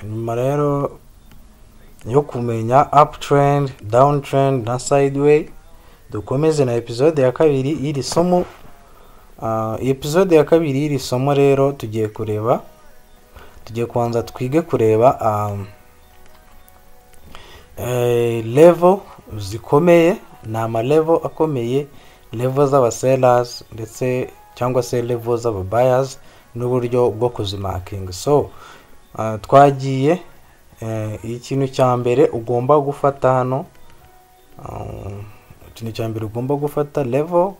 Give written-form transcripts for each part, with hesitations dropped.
nyuma rero yo kumenya uptrend, downtrend na sideway, dukomeze na episode ya kabiri y'iri somo. Episode ya kabiri y'iri somo rero tugiye kubanza twige kureba level zikomeye, na ama level akomeye, level z'aba sellers ndetse cyangwa se level z'aba buyers n'uburyo bwo kuzimarking. So twagiye ikintu cya mbere ugomba gufata hano, ikintu cya mbere ugomba gufata level,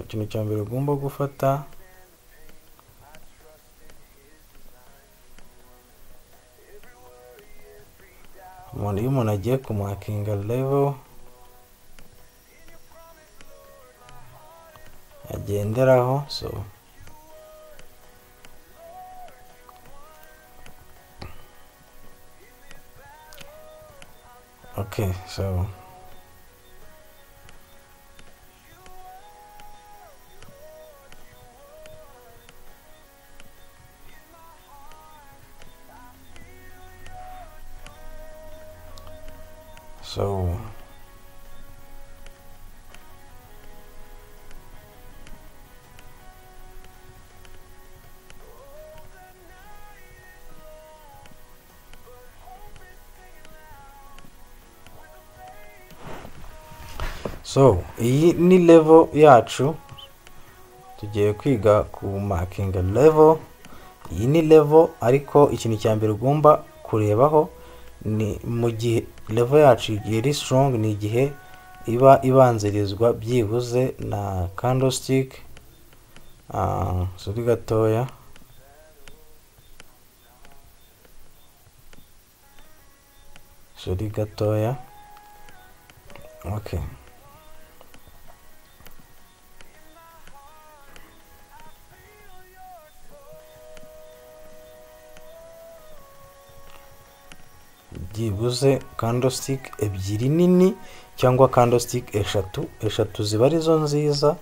ikintu cya mbere ugomba gufata iyo umuntu agiye kumarkinga level agenderaho. So okay, so iyi ni level yacu, tugiye kwiga ku marking level. Iyi ni level, ariko ikintu cya mbere ugomba kurebaho ni mu gihe level yacu iri strong, ni igihe iba ibanzirizwa byibuze na candlestick suri gatoya, okay. Byibuze candlestick ebyiri nini cyangwa candlestick eshatu ziba arizo nziza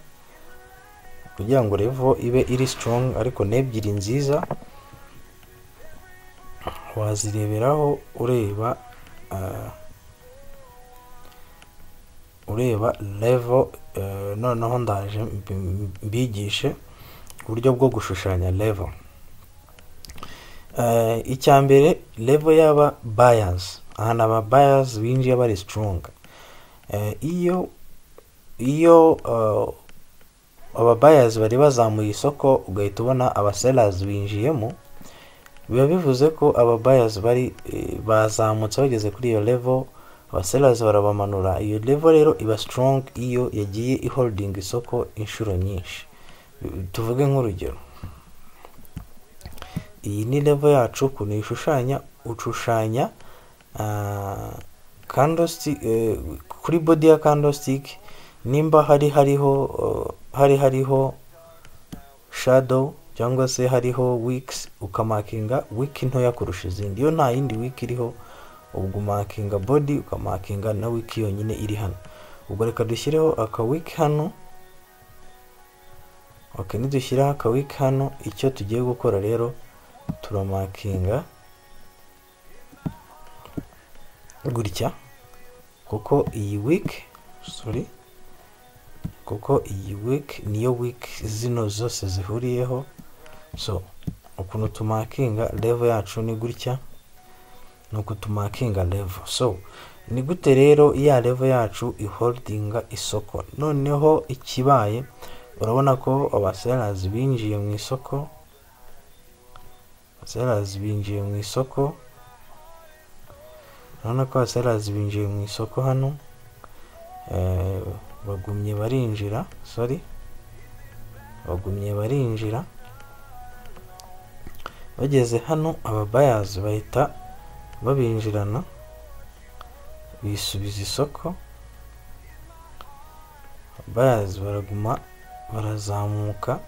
kugira ngo level ibe iri strong, ariko n'ebyiri nziza wazireberaho ureba level. Noneho ndaje mbigishe uburyo bwo gushushanya level. Icyambere level y'aba buyers, ahana aba buyers binjiye bari strong. Iyo aba buyers bari bazamuye isoko ugahita ubona aba sellers binjiyemo, biba bivuze ko aba buyers bari bazamutse bageze kuri iyo level, aba sellers barabamanura. Iyo level rero iba strong iyo yagiye iholding isoko inshuro nyinshi. Tuvuge nk'urugero, iyi ni level yacu kuntu ishushanya, ucushanya candlestick kuri body ya candlestick, nimba hariho shadow cyangwa se hariho wicks, ukamakinga wick ntoya kurusha izindi. Iyo nta yindi wick iriho, ubwo makinga body ukamakinga na wick yonyine iri hano. Ubwo reka dushyireho aka wick hano. Okay, nidushyiraho aka wick hano, icyo tugiye gukora rero turamakinga gutya, kuko iyi wick niyo wick zino zose zihuriyeho. So ukuntu tumakinga level yacu ni gutya, nuko tumakinga level. So ni gute rero ya level yacu iholdinga isoko. Noneho ikibaye, urabona ko aba sellers binjiye mu isoko, urabona ko sellers binjiye mu isoko hano, bagumye barinjira. Bageze hano, aba buyers bahita babinjirana, bisubiza isoko. Buyers baraguma barazamuka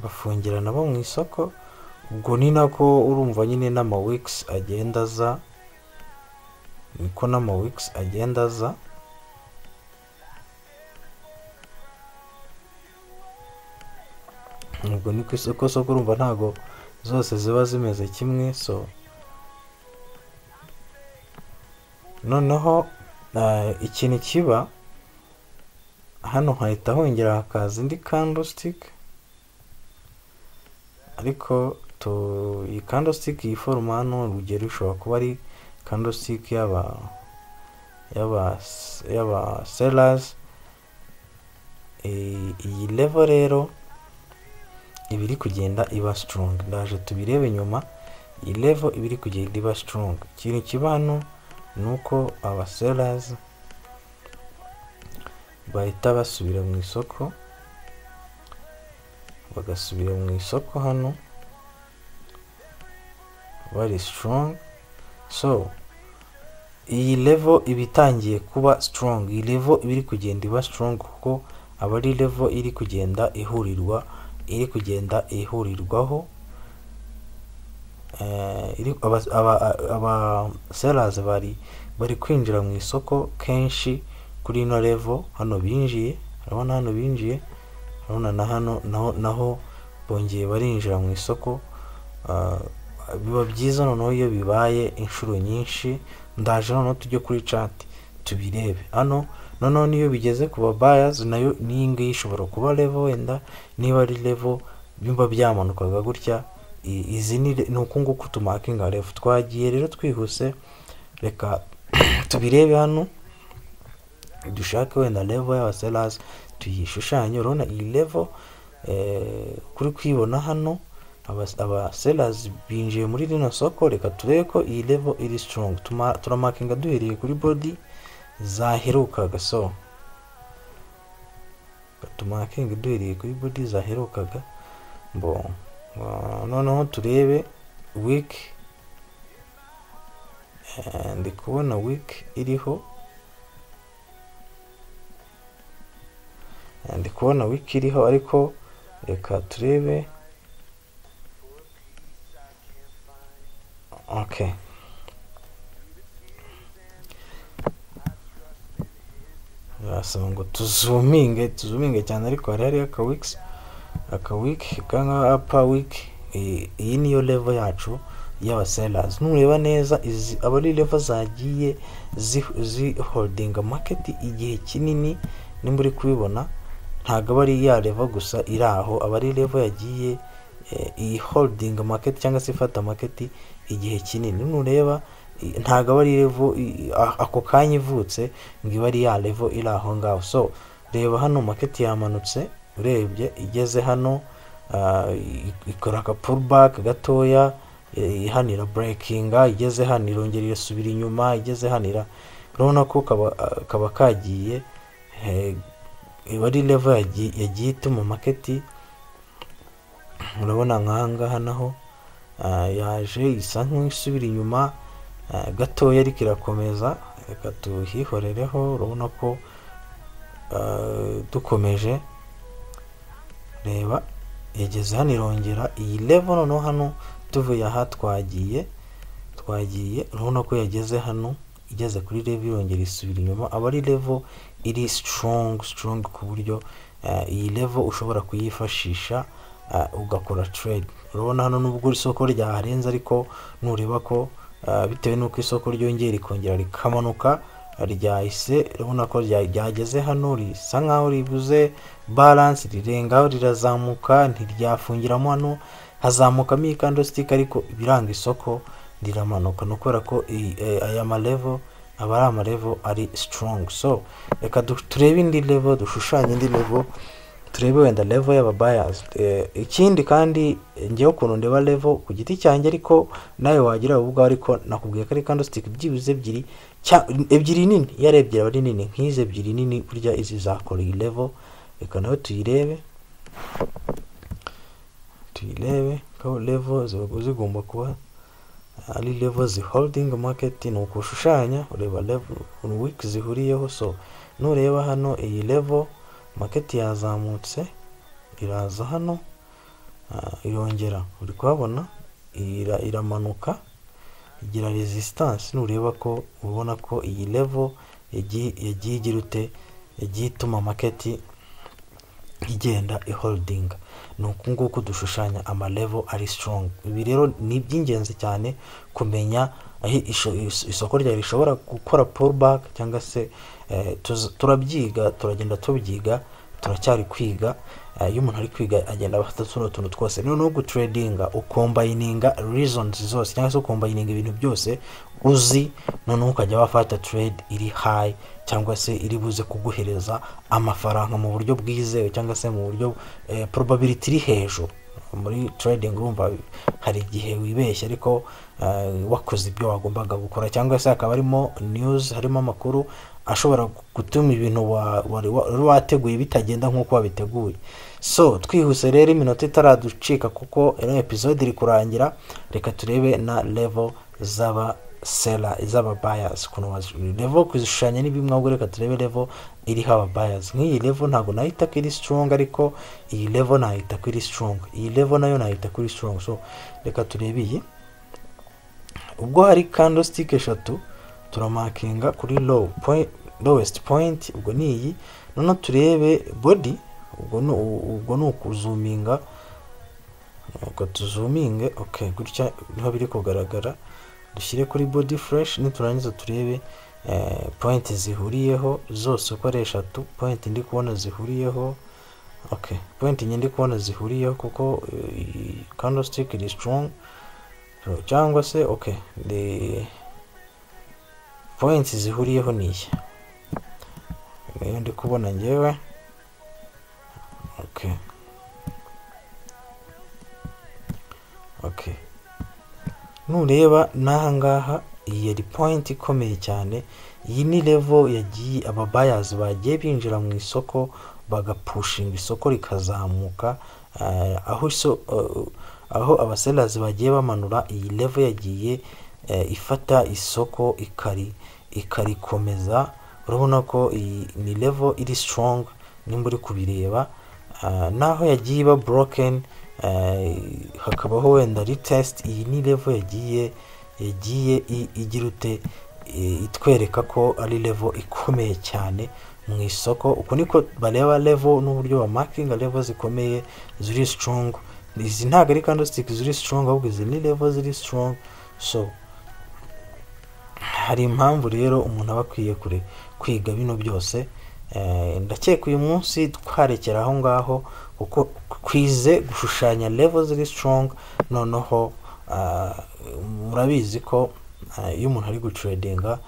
bafungirana bo mu isoko. ubwo ni nako urumva nyine n'ama wicks agenda aza, niko n'ama wicks agenda aza. ubwo ni ku isoko urumva ntago zose ziba zimeze kimwe. So noneho ikintu kiba hano hahita hongera hakaza indi candlestick, ariko iyi candlestick iyi forma hano urugero ishobora kuba ari candlestick yaba sellers. Iyi level rero ibiri kugenda iba strong, ndaje tubirebe nyuma. Iyi level ibiri kugenda iba strong, ikintu kiba hano nuko aba sellers bahita basubira mu isoko, bagasubira mu isoko hano bari strong. So iyi level ibitangiye kuba strong, iyi level ibiri kugenda iba strong kuko aba ari level iri kugenda ihurirwaho. aba sellers bari kwinjira mu isoko kenshi kuri ino level. Hano binjiye, urabona hano binjiye, urabona na hano naho bongeye barinjira mu isoko. Biba byiza noneho iyo bibaye inshuro nyinshi. Ndaje noneho tujye kuri chart tubirebe. Hano noneho niyo bigeze kuba buyers, nayo ningi ishobora kuba level, wenda niba ari level bimba byamanukaga gutya. Izi ni ukunguku tumakinga level. Twagiye rero twihuse, reka tubirebe hano, dushake wenda level y'aba sellers tuyishushanye. Urabona iyi level kuri kwibona hano aba sellers binjiye muri rino soko. Reka turebe ko iyi level iri strong. Turamakinga duhereye kuri body zaherukaga. So tumakinga duhereye kuri body zaherukaga. Noneho turebe week. Ndi kubona week iriho, ariko reka turebe. Okay, birasaba ngo tuzuminge cyane, ariko hari aka week kanga upper week. Iyi niyo level yacu y'aba sellers. Nureba neza izi aba ari level zagiye zi holding market igihe kinini. Nimba uri kubibona ntago bari ya level gusa iri aho, aba ari level yagiye i holding market cyangwa se ifata market igihe kinini. Nureba ntago bari level ako kanya ivutse ngo iba ari ya level iri aho ngaho. So reba hano market yamanutse, urebye igeze hano ikora aka pullback gatoya, ihanira breaking, igeze hano irongera irasubira inyuma, igeze hano urabona ko kaba kagiye bari level yagiye ituma market. Urabona nkanga naho yaje isa nk'isubira inyuma gatoya, ariko irakomeza. Reka tuhihorereho. Urabona ko dukomeje, reba yageze hano irongera iyi level. Noneho hano tuvuye aha twagiye, urabona ko yageze hano, igeze kuri level irongera isubira inyuma. Aba ari level iri strong ku buryo iyi level ushobora kuyifashisha ugakora trade. Urabona hano nubwo isoko ryaharenze, ariko nureba ko bitewe nuko isoko ryongera ikongera rikamanuka ryahise, urabona ko ryageze hano risa nkaho ribuze balance, rirengaho rirazamuka, ntiryafungiramo hano, hazamukamo iyi candlestick, ariko biranga isoko riramanuka. Nukora ko aya ma level aba ari ama level ari strong. So reka turebe indi level, dushushanye indi level, turebe wenda level y'aba buyers. Ikindi kandi ngiye ukuntu ndeba level ku giti cyanjye, ariko nawe wagira ubwo, ariko nakubwiye ko ari candlestick byibuze ebyiri nini. Yarebye aba ari nini nk'izi ebyiri nini, burya izi zakora iyi level. Reka nawe tuyirebe ko level zigomba kuba ari level zi holding market. Ni ukushushanya, ureba level week zihuriyeho. So nureba hano iyi level market yazamutse, iraza hano irongera, uri kuhabona iramanuka igira resistance, nureba ko ubona ko iyi level yagiye igira ute, yagiye ituma market igenda holding. Nuko nguko dushushanya ama level ari strong. Ibi rero ni iby'ingenzi cyane kumenya aho isoko rya rishobora gukora pullback cyangwa se turabyiga, turagenda tubyiga, turacyari kwiga. Iyo umuntu ari kwiga agenda afata tuno tuntu twose. No gutradinga ukombininga reasons zose cyangwa se ukombininga ibintu byose uzi, none ukajya wafata trade iri high cyangwa se iri buze kuguhereza amafaranga mu buryo bwizewe cyangwa se mu buryo probability iri hejuru. Muri trading urumva hari igihe wibeshya ariko wakoze ibyo wagombaga gukora, cyangwa se akaba harimo news, harimo amakuru ashobora gutuma ibintu wari wateguye bitagenda nk'uko wabiteguye. So twihuse rero iminota itaraducika kuko ino episode iri kurangira, reka turebe na level z'aba seller, iz'aba buyers. Kuno level kuzishushanya ni bimwe, ahubwo reka turebe level iri haba buyers. Nk'iyi level ntago nahita ko iri strong, ariko iyi level nahita ko iri strong, iyi level nayo nahita ko iri strong. So reka turebe iyi, ubwo hari candlestick eshatu turamakinga kuri lowest point, ubwo ni iyi. None turebe body, ubwo ni ukuzuminga, ubwo tuzuminge. Okay, gutya niho biri kugaragara. Dushyire kuri body fresh, niturangiza turebe point zihuriyeho zose uko ari eshatu. Point ndi kubona zihuriyeho, okay, point ndi kubona zihuriyeho kuko candlestick is strong. So cyangwa se okay, the points zihuriyeho ni iyi, niyo ndi kubona ngewe. Okay, okay, nureba n'aha ngaha iyi yari point ikomeye cyane. Iyi ni level yagiye aba buyers bagiye binjira mu isoko bagapushinga isoko rikazamuka, aho aba sellers bagiye bamanura. Iyi level yagiye ifata isoko ikarikomeza. Urabona ko iyi ni level iri strong nimba uri kubireba. Naho yagiye ba broken, hakabaho wenda retest. Iyi ni level yagiye igira ute, itwereka ko ari level ikomeye cyane mu isoko. Uko niko bareba level n'uburyo ba marking level zikomeye ziri strong. Izi ntago ari candlestick ziri strong, ahubwo izi ni level ziri strong. So hari impamvu rero umuntu aba akwiye kwiga bino byose. Ndakeka uyu munsi twarekera aho ngaho kuko kwize gushushanya level ziri strong. Noneho murabizi ko iyo umuntu ari gutradinga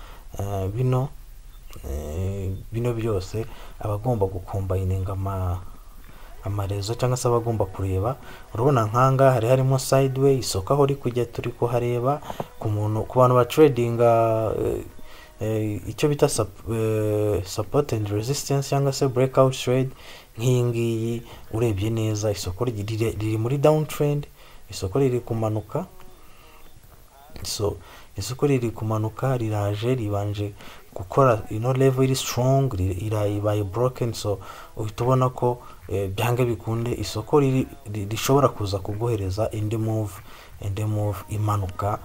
bino byose aba agomba gukombininga amarezo cyangwa se abagomba kureba. Urabona nkanga hari harimo sideway, isoko aho uri kujya turi kuhareba. Ku bantu ba tradinga icyo bita support and resistance cyangwa se breakout trade, nk'iyi ngiyi urebye neza isoko riri muri downtrend, isoko riri kumanuka. So isoko riri kumanuka, riraje ribanje gukora ino level iri strong, irabaye broken. So uhita ubona ko byange bikunde isoko rishobora kuza kuguhereza indi move imanuka,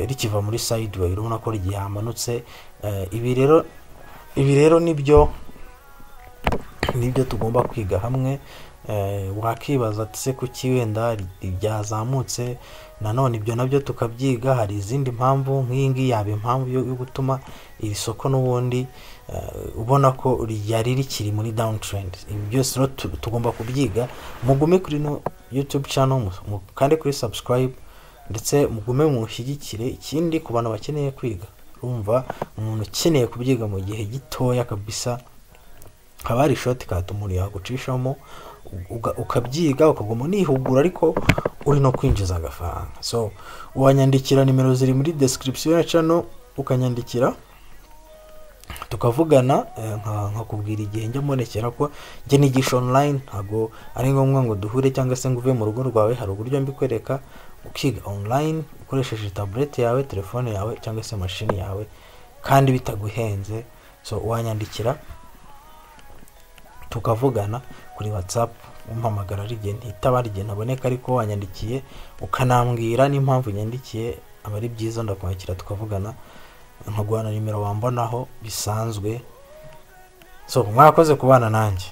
rikiva muri sideway. Urabona ko ryamanutse. Ibi rero nibyo tugomba kwiga hamwe. Wakibaza ati se kuki wenda ryazamutse? Nanone ibyo nabyo tukabyiga. Hari izindi mpamvu, nk'iyi ngiyi yaba impamvu yo gutuma iri soko n'ubundi ubona ko ryari rikiri muri downtrend. Ibi byose rero tugomba kubyiga. Mugume kuri no YouTube channel, kandi kuri subscribe, ndetse mugume mushyigikire. Ikindi ku bantu bakeneye kwiga, urumva umuntu ukeneye kubyiga mu gihe gitoya kabisa, haba hari shortcut umuntu yagucishamo ukabyiga, ukaguma unihugura ariko uri no kwinjiza agafaranga. So wanyandikira, nimero ziri muri description ya channel, ukanyandikira tukavugana, nkakubwira igihe njya mbonekera ko njye nigisha online. Ntago ari ngombwa ngo duhure cyangwa se ngo uve mu rugo rwawe. Hari uburyo mbikwereka ukiga online ukoresheje tablet yawe, telefone yawe cyangwa se machine yawe, kandi bitaguhenze. So wanyandikira tukavugana kuri WhatsApp, umpamagara ari igihe ntitaba, ari igihe ntaboneka, ariko wanyandikiye ukanambwira n'impamvu nyandikiye, aba ari byiza, ndakwakira tukavugana, nkaguha na nimero wambonaho bisanzwe. So mwakoze kubana nanjye.